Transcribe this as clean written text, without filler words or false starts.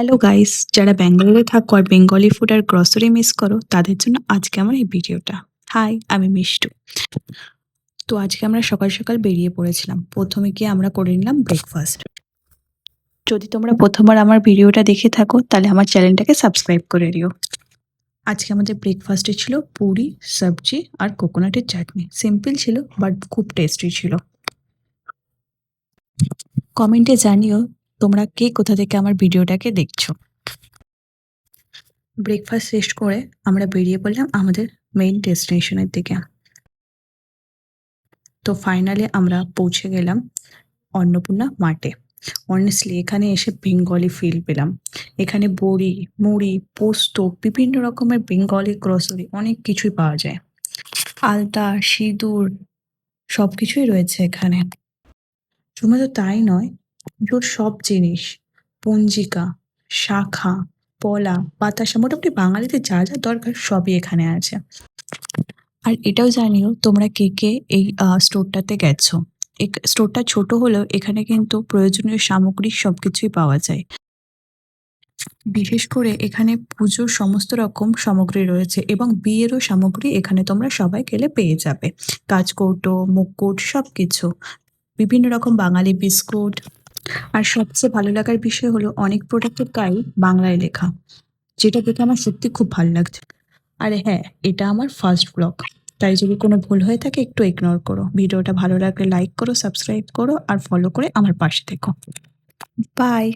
Hello guys, যারা ব্যাঙ্গালোরে থাকো আর বেঙ্গলি ফুড আর গ্রসারি মিস করো তাদের জন্য আজকে আমার এই ভিডিওটা। হাই, আমি মিষ্টু। তো আজকে আমরা সকাল সকাল বেরিয়ে পড়েছিলাম। প্রথমে গিয়ে আমরা করে নিলাম ব্রেকফাস্ট। যদি তোমরা প্রথমবার আমার ভিডিওটা দেখে থাকো তাহলে আমার চ্যানেলটাকে সাবস্ক্রাইব করে দিও। আজকে আমাদের ব্রেকফাস্টে ছিল পুরি, সবজি আর কোকোনাটের চাটনি। সিম্পল ছিল বাট খুব টেস্টি ছিল। কমেন্টে জানিও তোমরা কে কোথা থেকে আমার ভিডিওটাকে দেখছো। ব্রেকফাস্ট শেষ করে আমরা বেরিয়ে পড়লাম আমাদের মেইন ডেস্টিনেশনের দিকে। তো ফাইনালি আমরা পৌঁছে গেলাম অন্নপূর্ণা মাঠে। অনেস্টলি এখানে এসে বেঙ্গলি ফিল পেলাম। এখানে বড়ি, মুড়ি, পোস্ত, বিভিন্ন রকমের বেঙ্গলি গ্রসারি অনেক কিছুই পাওয়া যায়। আলতা, সিঁদুর সবকিছুই রয়েছে এখানে। শুধুমাত্র তাই নয়, পুজোর সব জিনিস, পঞ্জিকা, শাঁখা, পলা, বাতাসা, মোটামুটি বাঙালিদের যা যা দরকার সবই এখানে আছে। আর এটাও জানিও তোমরা কে কে এই স্টোরটাতে গেছো। স্টোরটা ছোট হলেও এখানে কিন্তু প্রয়োজনীয় সামগ্রী সবকিছুই পাওয়া যায়। বিশেষ করে এখানে পুজোর সমস্ত রকম সামগ্রী রয়েছে এবং বিয়েরও সামগ্রী এখানে তোমরা সবাই গেলে পেয়ে যাবে। কাঁচকৌটো, মুকুট সবকিছু, বিভিন্ন রকম বাঙালি বিস্কুট। আর সবচেয়ে ভালো লাগার বিষয় হলো অনেক প্রোডাক্টের গায়ে বাংলায় লেখা, যেটা দেখে আমার সত্যি খুব ভালো লাগছে। আর হ্যাঁ, এটা আমার ফার্স্ট ব্লগ, তাই যদি কোনো ভুল হয়ে থাকে একটু ইগনোর করো। ভিডিওটা ভালো লাগলে লাইক করো, সাবস্ক্রাইব করো আর ফলো করে আমার পাশে থেকো। বাই।